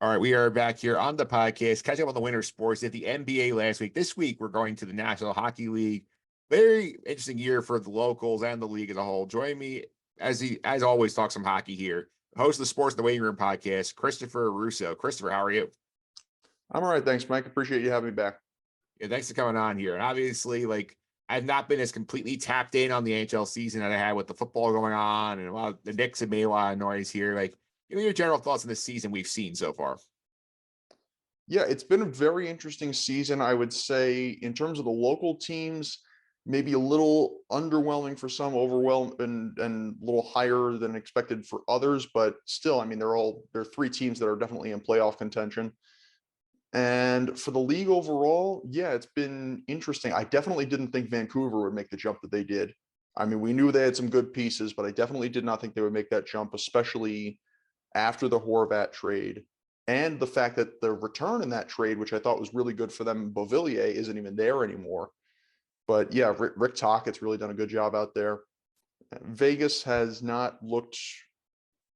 All right, we are back here on the podcast, catching up on the winter sports. Did the NBA last week. This week, we're going to the National Hockey League. Very interesting year for the locals and the league as a whole. Join me as always, talk some hockey here. Host of the Sports in the Waiting Room podcast, Christopher Russo. Christopher, how are you? I'm all right. Thanks, Mike. Appreciate you having me back. Yeah, thanks for coming on here. And obviously, I've not been as completely tapped in on the NHL season that I had with the football going on, and a lot of the Knicks have made a lot of noise here. Give me your general thoughts on the season we've seen so far. Yeah, it's been a very interesting season. I would say, in terms of the local teams, maybe a little underwhelming for some, overwhelmed and a little higher than expected for others. But still, I mean, they're three teams that are definitely in playoff contention. And for the league overall, yeah, it's been interesting. I definitely didn't think Vancouver would make the jump that they did. I mean, we knew they had some good pieces, but I definitely did not think they would make that jump, especially after the Horvat trade and the fact that the return in that trade, which I thought was really good for them, Beauvillier isn't even there anymore. But yeah, Rick Tockett's really done a good job out there. Vegas has not looked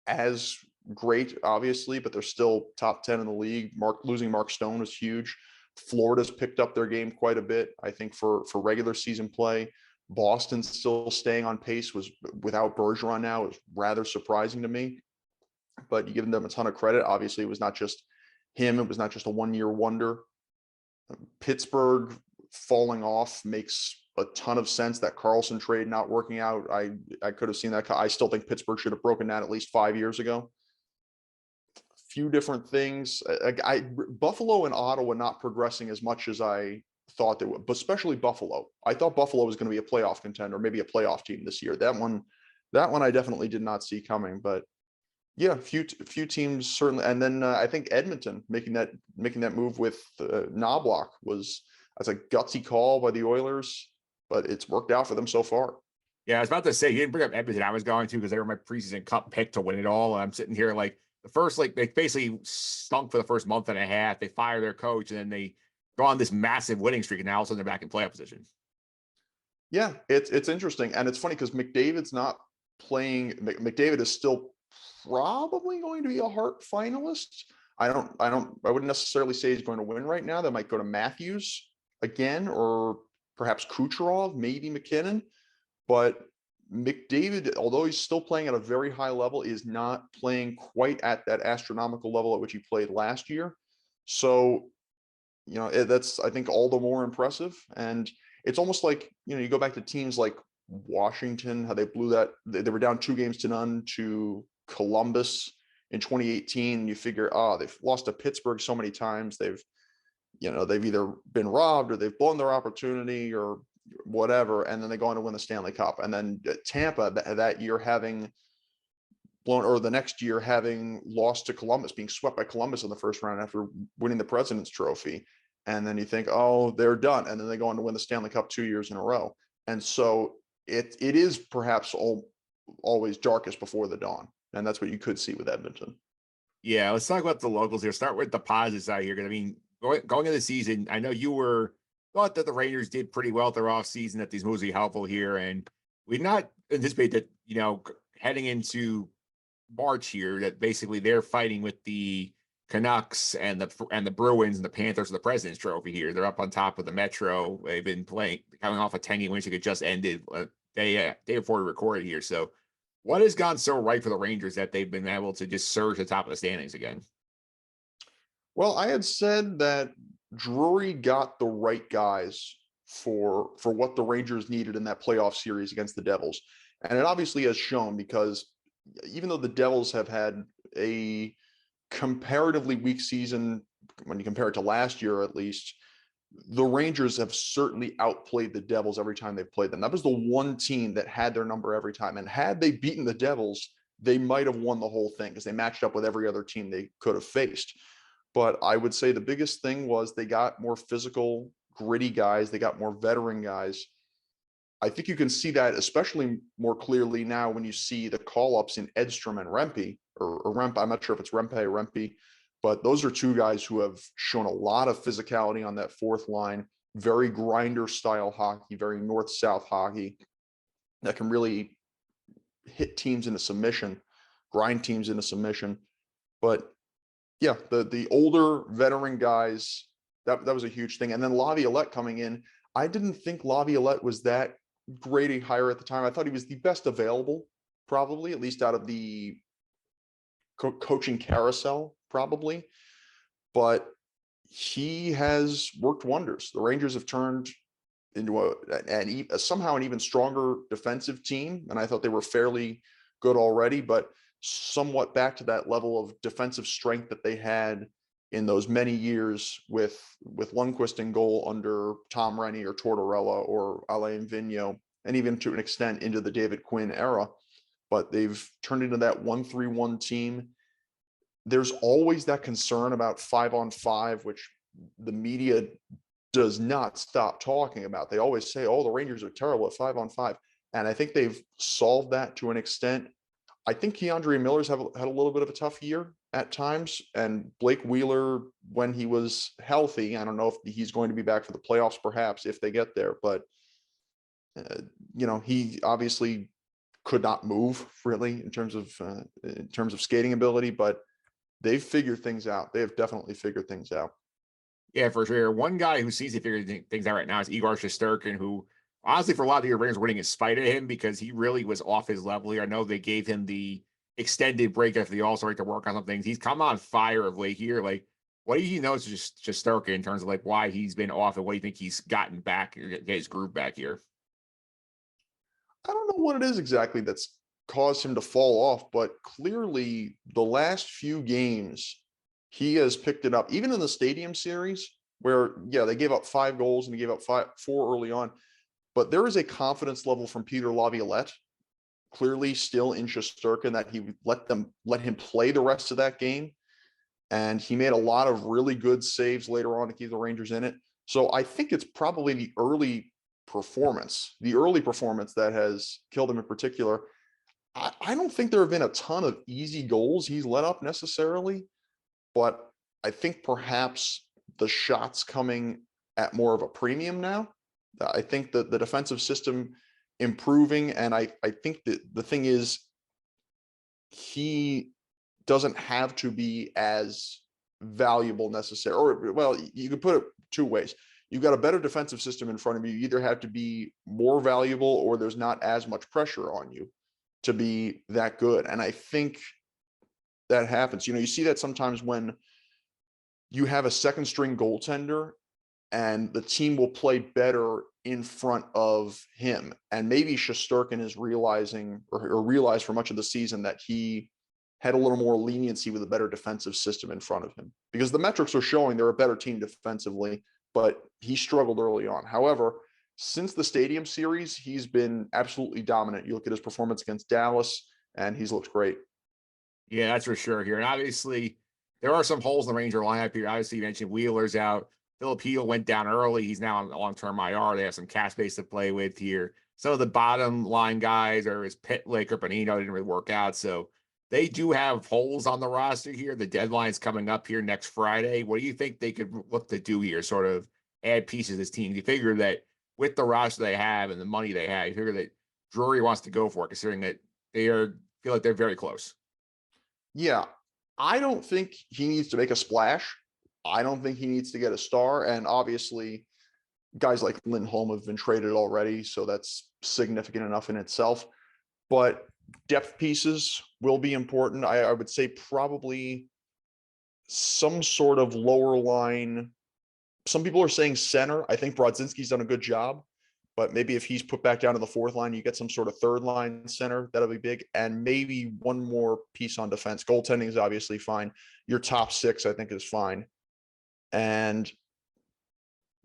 as great, obviously, but they're still top 10 in the league. Losing Mark Stone was huge. Florida's picked up their game quite a bit, I think, for regular season play. Boston's still staying on pace, was without Bergeron now, is rather surprising to me. But you give them a ton of credit. Obviously, it was not just him, it was not just a one-year wonder. Pittsburgh falling off makes a ton of sense. That Carlson trade not working out, I could have seen that. I still think Pittsburgh should have broken that at least 5 years ago. Few different things. Buffalo and Ottawa not progressing as much as I thought they would, but especially Buffalo. I thought Buffalo was going to be a playoff contender, maybe a playoff team this year. That one I definitely did not see coming. But yeah, few teams certainly, and then I think Edmonton making that move with Knobloch that's a gutsy call by the Oilers, but it's worked out for them so far. Yeah, I was about to say, you didn't bring up Edmonton. I was going to because they were my preseason cup pick to win it all. And I'm sitting here the first, they basically stunk for the first month and a half. They fire their coach and then they go on this massive winning streak. And now all of a sudden they're back in playoff position. Yeah, it's interesting. And it's funny because McDavid's not playing. McDavid is still probably going to be a Hart finalist. I wouldn't necessarily say he's going to win right now. That might go to Matthews again, or perhaps Kucherov, maybe McKinnon. But McDavid, although he's still playing at a very high level, is not playing quite at that astronomical level at which he played last year. So, that's, I think, all the more impressive. And it's almost like, you go back to teams like Washington, how they blew that. They were down 2-0 to Columbus in 2018. You figure, they've lost to Pittsburgh so many times. They've either been robbed or they've blown their opportunity or whatever, and then they go on to win the Stanley Cup. And then Tampa that year having blown, or the next year having lost to Columbus, being swept by Columbus in the first round after winning the President's Trophy. And then you think, oh, they're done. And then they go on to win the Stanley Cup 2 years in a row. And so it is perhaps always darkest before the dawn. And that's what you could see with Edmonton. Yeah, let's talk about the locals here. Start with the positive side here. Because, I mean, going into the season, I know you thought that the Rangers did pretty well at their offseason, that these moves would be helpful here. And we did not anticipate that, heading into March here, that basically they're fighting with the Canucks and the Bruins and the Panthers of the President's Trophy here. They're up on top of the Metro. They've been coming off a 10-game win streak. It just ended day before we recorded here. So what has gone so right for the Rangers that they've been able to just surge to the top of the standings again? Well, I had said that Drury got the right guys for what the Rangers needed in that playoff series against the Devils. And it obviously has shown, because even though the Devils have had a comparatively weak season when you compare it to last year, at least, the Rangers have certainly outplayed the Devils every time they've played them. That was the one team that had their number every time. And had they beaten the Devils, they might have won the whole thing because they matched up with every other team they could have faced. But I would say the biggest thing was they got more physical, gritty guys. They got more veteran guys. I think you can see that especially more clearly now when you see the call-ups in Edstrom and Rempe, or Rempe. I'm not sure if it's Rempe or Rempe, but those are two guys who have shown a lot of physicality on that fourth line, very grinder style hockey, very north-south hockey that can really hit teams into submission, grind teams into submission. But Yeah, the older veteran guys, that was a huge thing. And then Laviolette coming in, I didn't think Laviolette was that great a hire at the time. I thought he was the best available, probably, at least out of the coaching carousel, probably. But he has worked wonders. The Rangers have turned into somehow an even stronger defensive team, and I thought they were fairly good already, but somewhat back to that level of defensive strength that they had in those many years with Lundqvist in goal under Tom Rennie or Tortorella or Alain Vigneault, and even to an extent into the David Quinn era. But they've turned into that 1-3-1 team. There's always that concern about 5-on-5, which the media does not stop talking about. They always say, oh, the Rangers are terrible at 5-on-5. And I think they've solved that to an extent. I think Keandre Miller's had a little bit of a tough year at times. And Blake Wheeler, when he was healthy, I don't know if he's going to be back for the playoffs, perhaps, if they get there. But, he obviously could not move really in terms of skating ability, but they've figured things out. They have definitely figured things out. Yeah, for sure. One guy who seems to figure things out right now is Igor Shesterkin, who honestly, for a lot of the year, Rangers winning in spite of him because he really was off his level here. I know they gave him the extended break after the All-Star to work on some things. He's come on fire of late here. Like, what do you know is just Shesterkin in terms of like why he's been off and what do you think he's gotten back, get his groove back here? I don't know what it is exactly that's caused him to fall off, but clearly the last few games he has picked it up. Even in the Stadium Series, where they gave up 5 goals and they gave up 4 early on, but there is a confidence level from Peter Laviolette, clearly still in Shesterkin, that he would let him play the rest of that game, and he made a lot of really good saves later on to keep the Rangers in it. So I think it's probably the early performance that has killed him in particular. I don't think there have been a ton of easy goals he's let up necessarily, but I think perhaps the shots coming at more of a premium now. I think that the defensive system improving, and I think that the thing is he doesn't have to be as valuable necessarily. Or, well, you could put it two ways. You've got a better defensive system in front of you. You either have to be more valuable or there's not as much pressure on you to be that good. And I think that happens. You see that sometimes when you have a second string goaltender and the team will play better in front of him. And maybe Shesterkin is realizing or realized for much of the season that he had a little more leniency with a better defensive system in front of him, because the metrics are showing they're a better team defensively, but he struggled early on. However, since the Stadium Series, he's been absolutely dominant. You look at his performance against Dallas, and he's looked great. Yeah, that's for sure here. And obviously, there are some holes in the Ranger lineup here. Obviously, you mentioned Wheeler's out. Filipino went down early. He's now on long-term IR. They have some cap space to play with here. Some of the bottom line guys are his Pitlick or Bonino didn't really work out. So they do have holes on the roster here. The deadline's coming up here next Friday. What do you think they could look to do here? Sort of add pieces to this team. You figure that with the roster they have and the money they have, you figure that Drury wants to go for it, considering that feel like they're very close. Yeah, I don't think he needs to make a splash. I don't think he needs to get a star. And obviously, guys like Lindholm have been traded already, so that's significant enough in itself. But depth pieces will be important. I would say probably some sort of lower line. Some people are saying center. I think Brodzinski's done a good job, but maybe if he's put back down to the fourth line, you get some sort of third line center. That'll be big. And maybe one more piece on defense. Goaltending is obviously fine. Your top 6, I think, is fine. And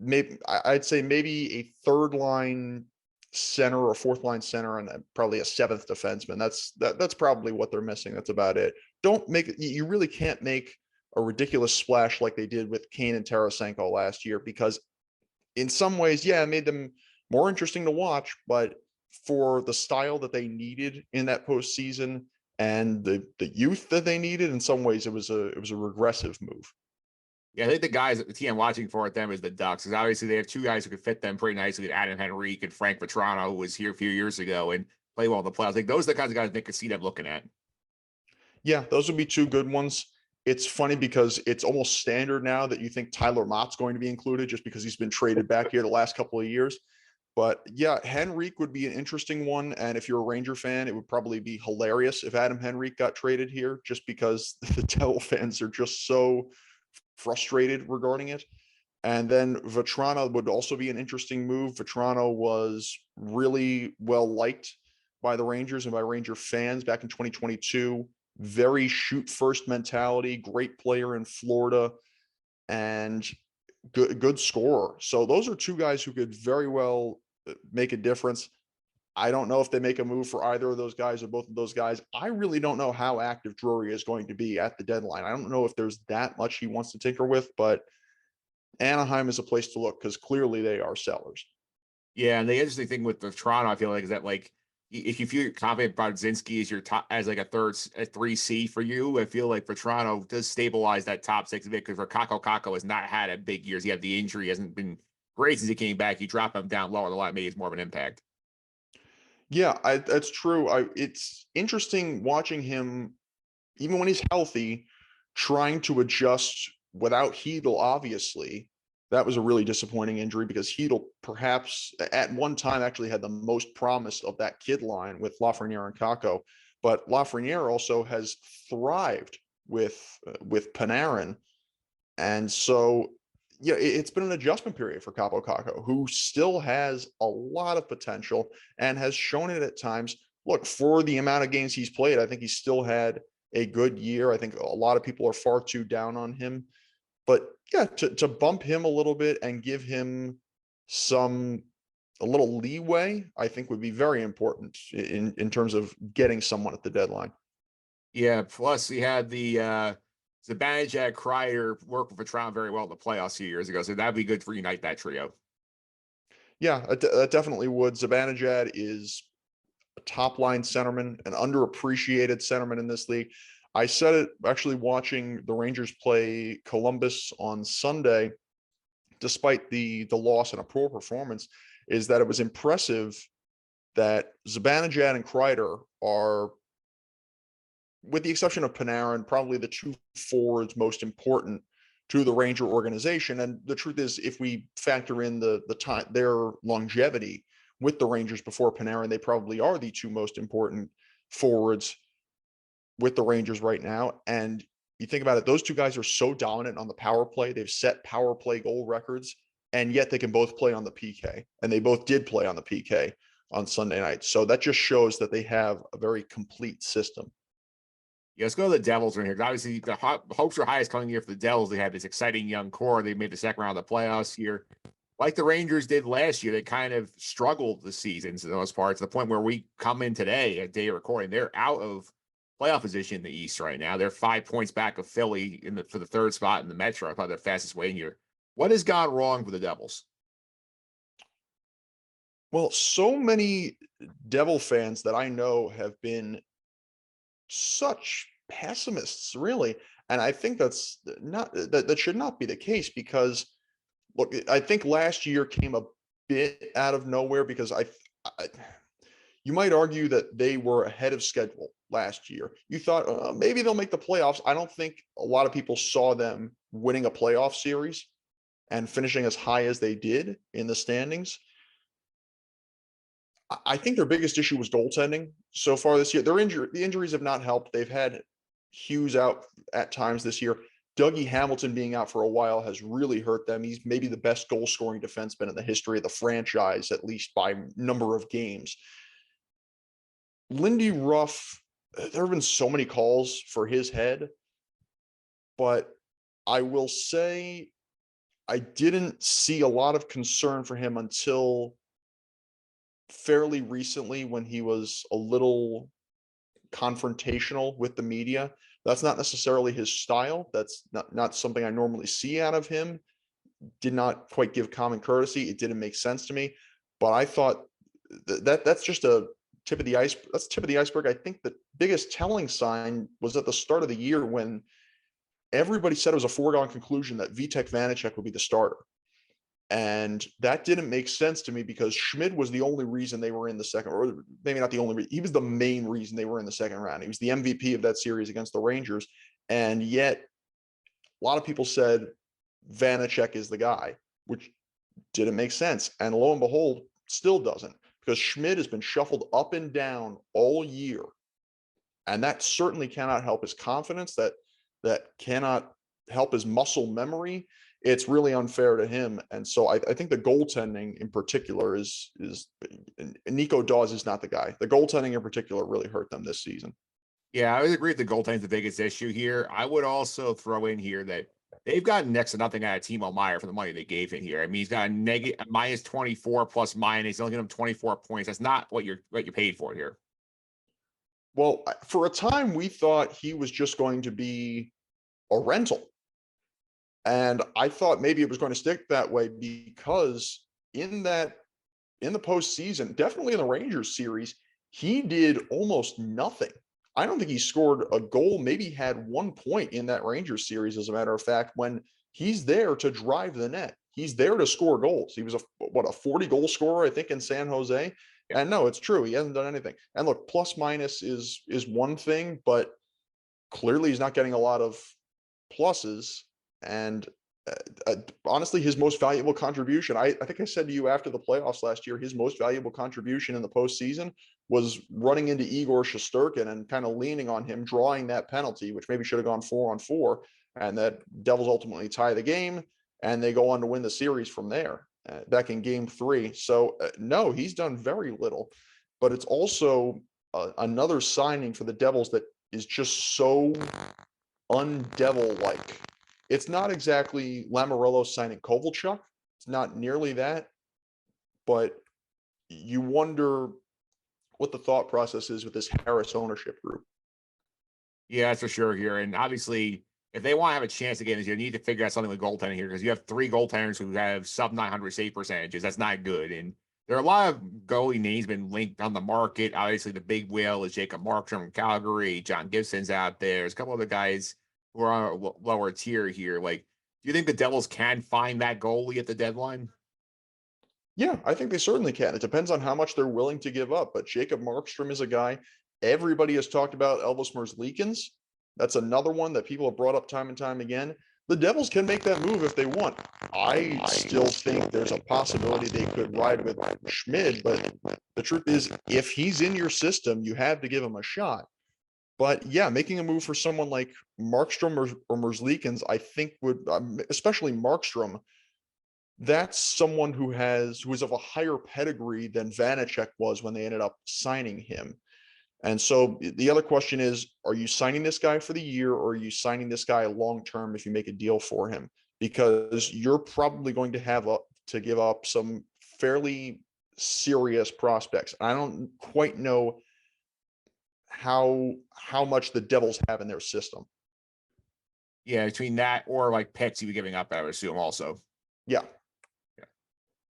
maybe I'd say maybe a third line center or fourth line center, and then probably a 7th defenseman. That's probably what they're missing. That's about it. You really can't make a ridiculous splash like they did with Kane and Tarasenko last year, because in some ways, it made them more interesting to watch, but for the style that they needed in that postseason and the youth that they needed, in some ways it was a regressive move. Yeah, I think the guys at the team watching for them is the Ducks, because obviously they have 2 guys who could fit them pretty nicely with Adam Henrique and Frank Vetrano, who was here a few years ago and played well in the playoffs. Like, those are the kinds of guys they could see them looking at. Yeah, those would be 2 good ones. it's funny because it's almost standard now that you think Tyler Mott's going to be included just because he's been traded back here the last couple of years. But yeah, Henrique would be an interesting one. And if you're a Ranger fan, it would probably be hilarious if Adam Henrique got traded here, just because the Devil fans are just so frustrated regarding it. And then Vetrano would also be an interesting move. Vetrano was really well liked by the Rangers and by Ranger fans back in 2022. Very shoot first mentality, great player in Florida, and good scorer. So those are two guys who could very well make a difference. I don't know if they make a move for either of those guys or both of those guys. I really don't know how active Drury is going to be at the deadline. I don't know if there's that much he wants to tinker with, but Anaheim is a place to look because clearly they are sellers. Yeah, and the interesting thing with the Toronto, I feel like, is that like if you feel confident Brodzinski as your top as like a 3C for you, I feel like for Toronto does stabilize that top six a bit because for Kako has not had a big years. He had the injury, hasn't been great since he came back. You drop him down lower, the line maybe it's more of an impact. Yeah, that's true. It's interesting watching him, even when he's healthy, trying to adjust without Heedle, obviously. That was a really disappointing injury because Heedle perhaps at one time actually had the most promise of that kid line with Lafreniere and Kako. But Lafreniere also has thrived with Panarin. And so, yeah, it's been an adjustment period for Capo Caco, who still has a lot of potential and has shown it at times. Look, for the amount of games he's played, I think he's still had a good year. I think a lot of people are far too down on him. But yeah, to bump him a little bit and give him some a little leeway, I think would be very important in terms of getting someone at the deadline. Yeah, plus he had the Zibanejad Kreider work with Vetrano very well in the playoffs a few years ago. So that'd be good to reunite that trio. Yeah, that definitely would. Zibanejad is a top line centerman, an underappreciated centerman in this league. I said it actually watching the Rangers play Columbus on Sunday, despite the loss and a poor performance, is that it was impressive that Zibanejad and Kreider are, with the exception of Panarin, probably the two forwards most important to the Ranger organization. And the truth is, if we factor in the time, their longevity with the Rangers before Panarin, they probably are the two most important forwards with the Rangers right now. And you think about it, those two guys are so dominant on the power play. They've set power play goal records, and yet they can both play on the PK. And they both did play on the PK on Sunday night. So that just shows that they have a very complete system. Yeah, let's go to the Devils right here. 'Cause obviously, the hopes are highest coming here for the Devils. They had this exciting young core. They made the second round of the playoffs here. Like the Rangers did last year, they kind of struggled the season to the most part, to the point where we come in today, a day of recording, they're out of playoff position in the East right now. They're 5 points back of Philly for the third spot in the Metro. I thought their fastest way in here. What has gone wrong for the Devils? Well, so many Devil fans that I know have been such pessimists, really. And I think that's not that should not be the case because look, I think last year came a bit out of nowhere because I you might argue that they were ahead of schedule last year. You thought maybe they'll make the playoffs. I don't think a lot of people saw them winning a playoff series and finishing as high as they did in the standings. I think their biggest issue was goaltending so far this year. The injuries have not helped. They've had Hughes out at times this year. Dougie Hamilton being out for a while has really hurt them. He's maybe the best goal scoring defenseman in the history of the franchise, at least by number of games. Lindy Ruff, there have been so many calls for his head, but I will say I didn't see a lot of concern for him until fairly recently when he was a little confrontational with the media. That's not necessarily his style. That's not something I normally see out of him. Did not quite give common courtesy. It didn't make sense to me. But I thought that's just a tip of the ice. That's tip of the iceberg. I think the biggest telling sign was at the start of the year when everybody said it was a foregone conclusion that Vitek Vanacek would be the starter. And that didn't make sense to me because Schmid was the only reason they were in the second, or maybe not the only reason. He was the main reason they were in the second round. He was the MVP of that series against the Rangers. And yet a lot of people said Vanacek is the guy, which didn't make sense. And lo and behold, still doesn't, because Schmidt has been shuffled up and down all year. And that certainly cannot help his confidence. That cannot help his muscle memory. It's really unfair to him. And so I think the goaltending in particular is Nico Dawes is not the guy. The goaltending in particular really hurt them this season. Yeah, I would agree that the goaltending's the biggest issue here. I would also throw in here that they've gotten next to nothing out of Timo Meyer for the money they gave him here. I mean, he's got a negative minus 24 plus minus. He's only getting him 24 points. That's not what you're paid for here. Well, for a time, we thought he was just going to be a rental. And I thought maybe it was going to stick that way because in the postseason, definitely in the Rangers series, he did almost nothing. I don't think he scored a goal, maybe had 1 point in that Rangers series, as a matter of fact, when he's there to drive the net. He's there to score goals. He was a 40 goal scorer, I think, in San Jose. Yeah. And no, it's true. He hasn't done anything. And look, plus minus is one thing, but clearly he's not getting a lot of pluses. And honestly, his most valuable contribution, I think I said to you after the playoffs last year, his most valuable contribution in the postseason was running into Igor Shesterkin and kind of leaning on him, drawing that penalty, which maybe should have gone 4-on-4. And that Devils ultimately tie the game, and they go on to win the series from there, back in game 3. So no, he's done very little, but it's also another signing for the Devils that is just so undevil-like. It's not exactly Lamoriello signing Kovalchuk. It's not nearly that, but you wonder what the thought process is with this Harris ownership group. Yeah, that's for sure here. And obviously, if they want to have a chance again, is you need to figure out something with goaltending here, because you have 3 goaltenders who have sub 900 save percentages. That's not good. And there are a lot of goalie names been linked on the market. Obviously, the big whale is Jacob Markstrom from Calgary. John Gibson's out there. There's a couple other guys who are on a lower tier here. Like, do you think the Devils can find that goalie at the deadline? Yeah, I think they certainly can. It depends on how much they're willing to give up. But Jacob Markstrom is a guy everybody has talked about. Elvis Merzlikins. That's another one that people have brought up time and time again. The Devils can make that move if they want. I still think there's a possibility they could ride with Schmid, but the truth is, if he's in your system, you have to give him a shot. But yeah, making a move for someone like Markstrom or Merzlikins, I think would, especially Markstrom, that's someone who is of a higher pedigree than Vanacek was when they ended up signing him. And so the other question is, are you signing this guy for the year, or are you signing this guy long term if you make a deal for him? Because you're probably going to have to give up some fairly serious prospects. I don't quite know how much the Devils have in their system. Yeah, between that or like picks you be giving up, I would assume also. Yeah.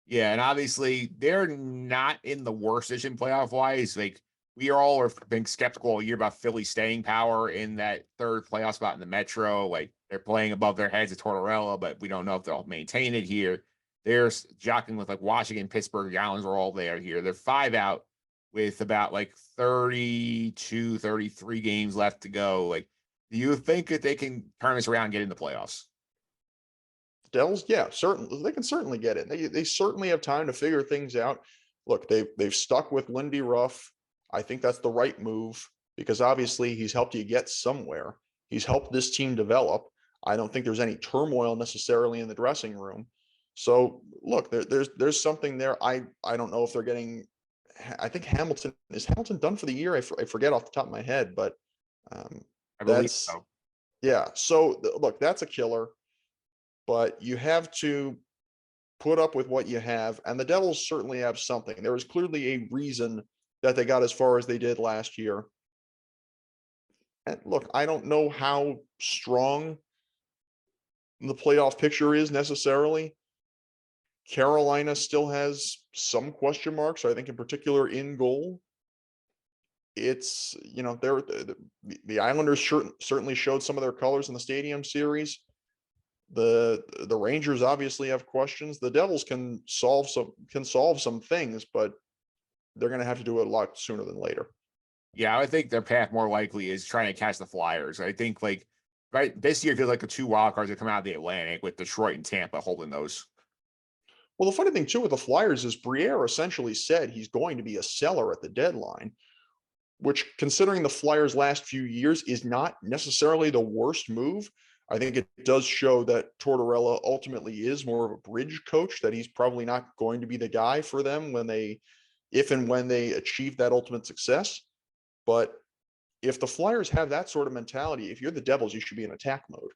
Yeah, and obviously they're not in the worst position playoff wise. Like, we are all been skeptical all year about Philly staying power in that 3rd playoff spot in the Metro. Like, they're playing above their heads at Tortorella, but we don't know if they'll maintain it here. They're jockeying with like Washington, Pittsburgh, the Islanders are all there here. They're 5 out with about like 32, 33 games left to go. Like, do you think that they can turn this around and get in the playoffs? Devils, yeah, certainly they can certainly get it. They certainly have time to figure things out. Look, they've stuck with Lindy Ruff. I think that's the right move, because obviously he's helped you get somewhere. He's helped this team develop. I don't think there's any turmoil necessarily in the dressing room. So look, there's something there. I don't know if they're getting. I think Hamilton done for the year? I forget off the top of my head, but I believe that's so. yeah. So look, that's a killer. But you have to put up with what you have, and the Devils certainly have something. There was clearly a reason that they got as far as they did last year. And look, I don't know how strong the playoff picture is necessarily. Carolina still has some question marks, I think, in particular in goal. It's, the Islanders certainly showed some of their colors in the Stadium Series. The Rangers obviously have questions. The Devils can solve some things, but they're going to have to do it a lot sooner than later. Yeah, I think their path more likely is trying to catch the Flyers. I think like right this year feels like the two wild cards that come out of the Atlantic with Detroit and Tampa holding those. Well, the funny thing too with the Flyers is Briere essentially said he's going to be a seller at the deadline, which, considering the Flyers' last few years, is not necessarily the worst move. I think it does show that Tortorella ultimately is more of a bridge coach, that he's probably not going to be the guy for them if and when they achieve that ultimate success. But if the Flyers have that sort of mentality, if you're the Devils, you should be in attack mode.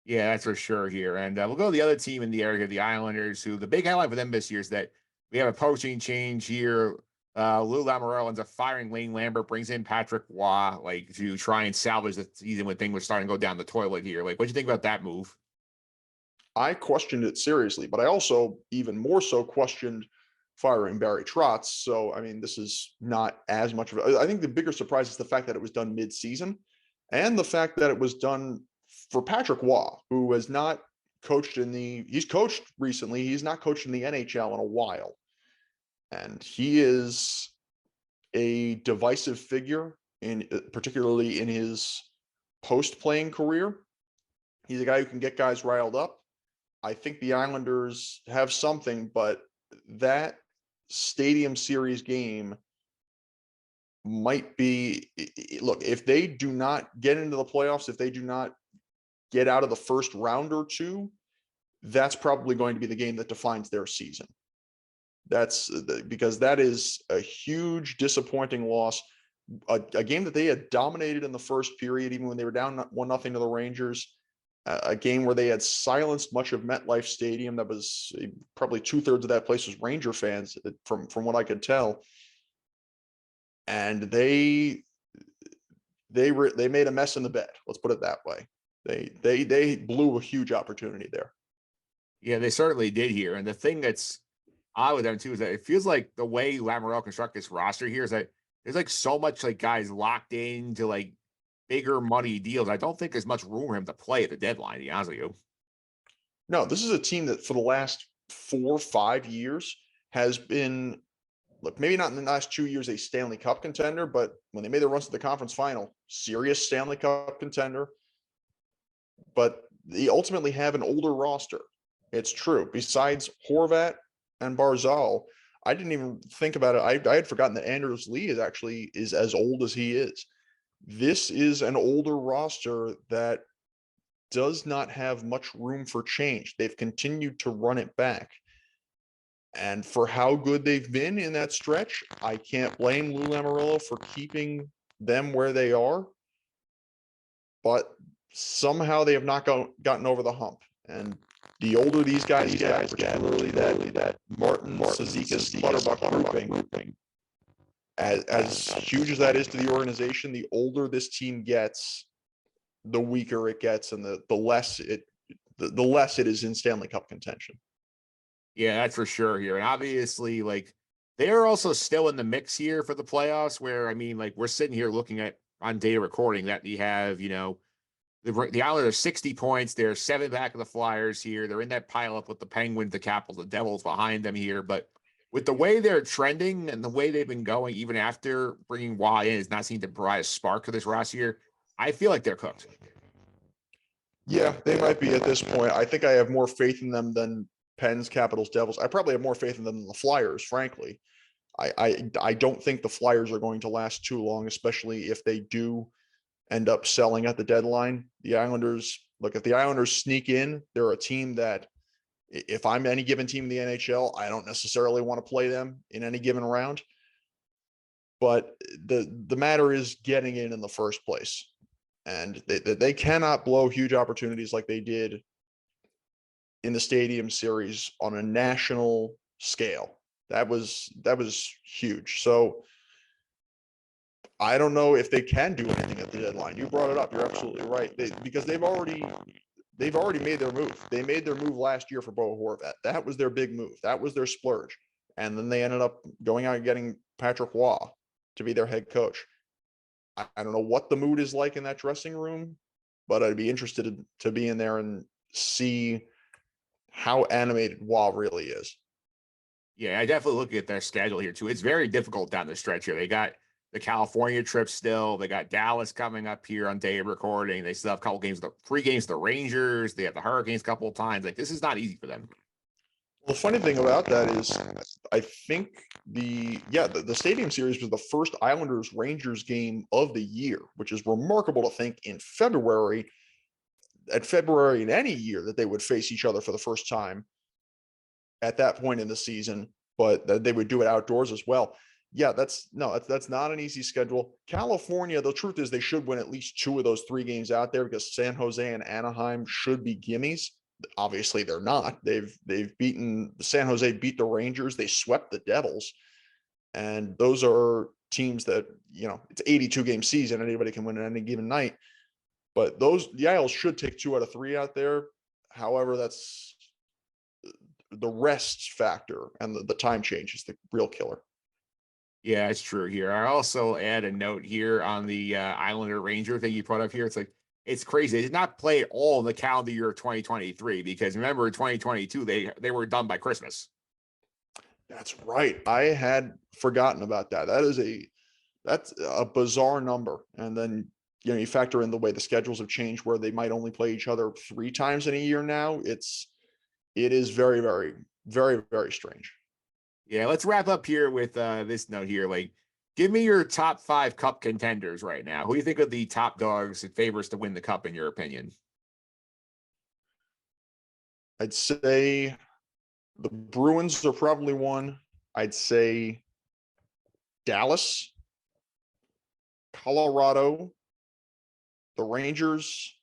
Yeah, that's for sure here. And we'll go to the other team in the area, the Islanders, who the big highlight for them this year is that we have a coaching change here. Lou Lamoriello ends up firing Lane Lambert, brings in Patrick Waugh, like to try and salvage the season when things were starting to go down the toilet here. Like, what do you think about that move? I questioned it seriously, but I also even more so questioned firing Barry Trotz. So, I mean, this is not as much of I think the bigger surprise is the fact that it was done mid-season and the fact that it was done for Patrick Waugh, who has not he's coached recently. He's not coached in the NHL in a while. And he is a divisive figure particularly in his post-playing career. He's a guy who can get guys riled up. I think the Islanders have something, but that Stadium Series game might be look, if they do not get into the playoffs, if they do not get out of the first round or two, that's probably going to be the game that defines their season. That's because that is a huge disappointing loss. A game that they had dominated in the first period, even when they were down 1-0 to the Rangers. A game where they had silenced much of MetLife Stadium. That was probably 2/3 of that place was Ranger fans, from what I could tell. And they made a mess in the bed. Let's put it that way. They blew a huge opportunity there. Yeah, they certainly did here. And the thing that's odd with them too is that it feels like the way Lamoriello construct this roster here is that there's like so much like guys locked into like bigger money deals. I don't think there's much room for him to play at the deadline, to be honest with you. No, this is a team that for the last 4 or 5 years has been, look, maybe not in the last 2 years a Stanley Cup contender, but when they made their runs to the conference final, serious Stanley Cup contender. But they ultimately have an older roster. It's true. Besides Horvat and Barzal, I didn't even think about it. I had forgotten that Anders Lee is as old as he is. This is an older roster that does not have much room for change. They've continued to run it back. And for how good they've been in that stretch, I can't blame Lou Lamoriello for keeping them where they are. But somehow they have not gotten over the hump. And the older these guys get, particularly that Martin Cizikas Clutterbuck grouping, as huge as that is to the organization, the older this team gets, the weaker it gets, and the less it is in Stanley Cup contention. Yeah, that's for sure here. And obviously, like they're also still in the mix here for the playoffs, where I mean, like we're sitting here looking at on data recording that we have, the Islanders 60 points. They're 7 back of the Flyers here. They're in that pile up with the Penguins, the Capitals, the Devils behind them here. But with the way they're trending and the way they've been going, even after bringing Waugh in, has not seemed to provide a spark to this roster here. I feel like they're cooked. Yeah, they might be at this point. I think I have more faith in them than Pens, Capitals, Devils. I probably have more faith in them than the Flyers, frankly. I don't think the Flyers are going to last too long, especially if they do end up selling at the deadline. The Islanders, look, if the Islanders sneak in, they're a team that if I'm any given team in the NHL, I don't necessarily want to play them in any given round. But the matter is getting in the first place. And they cannot blow huge opportunities like they did in the Stadium Series on a national scale. That was huge. So I don't know if they can do anything at the deadline. You brought it up. You're absolutely right. Because they've already made their move. They made their move last year for Bo Horvat. That was their big move. That was their splurge. And then they ended up going out and getting Patrick Waugh to be their head coach. I don't know what the mood is like in that dressing room, but I'd be interested to be in there and see how animated Waugh really is. Yeah, I definitely look at their schedule here too. It's very difficult down the stretch here. They got the California trip still. They got Dallas coming up here on day of recording. They still have a couple games, the 3 games, the Rangers. They have the Hurricanes a couple of times. Like, this is not easy for them. The funny thing about that is, I think the Stadium Series was the first Islanders Rangers game of the year, which is remarkable to think in February, in any year, that they would face each other for the first time at that point in the season, but that they would do it outdoors as well. Yeah, that's not an easy schedule. California, the truth is they should win at least 2 of those 3 games out there, because San Jose and Anaheim should be gimmies. Obviously they're not. They've beaten San Jose, beat the Rangers, they swept the Devils. And those are teams that, it's 82 game season. Anybody can win at any given night. But the Isles should take 2 out of 3 out there. However, that's the rest factor, and the time change is the real killer. Yeah, it's true here. I also add a note here on the Islander Ranger thing you brought up here. It's like, it's crazy. They did not play all in the calendar year of 2023, because remember in 2022, they were done by Christmas. That's right. I had forgotten about that. That's a bizarre number. And then, you factor in the way the schedules have changed, where they might only play each other 3 times in a year now. It is very, very, very, very strange. Yeah, let's wrap up here with this note here. Like, give me your top 5 cup contenders right now. Who do you think are the top dogs and favorites to win the cup, in your opinion? I'd say the Bruins are probably one. I'd say Dallas, Colorado, the Rangers.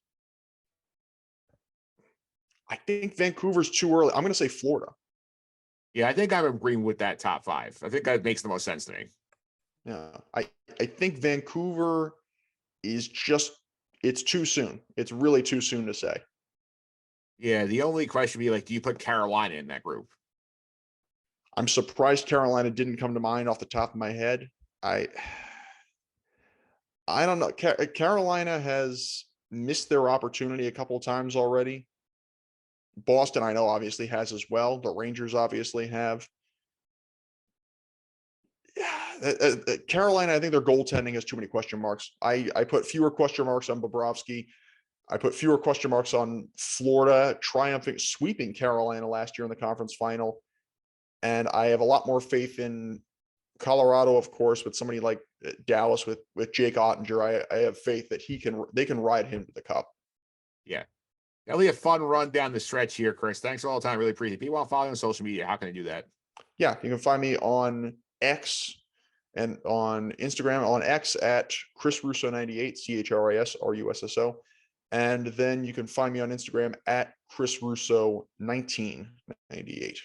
I think Vancouver's too early. I'm going to say Florida. Yeah, I think I'm agreeing with that top 5. I think that makes the most sense to me. Yeah, I think Vancouver is it's too soon. It's really too soon to say. Yeah, the only question would be, like, do you put Carolina in that group? I'm surprised Carolina didn't come to mind off the top of my head. I I don't know. Carolina has missed their opportunity a couple of times already. Boston, I know, obviously has as well. The Rangers obviously have. Yeah, Carolina, I think their goaltending has too many question marks. I put fewer question marks on Bobrovsky. I put fewer question marks on Florida sweeping Carolina last year in the conference final. And I have a lot more faith in Colorado, of course, with somebody like Dallas with Jake Ottinger. I have faith that they can ride him to the cup. Yeah. That'll be a fun run down the stretch here, Chris. Thanks for all the time. Really appreciate it. If you want to follow me on social media, how can I do that? Yeah, you can find me on X and on Instagram, on X at Chris Russo 98, ChrisRusso. And then you can find me on Instagram at Chris Russo 1998.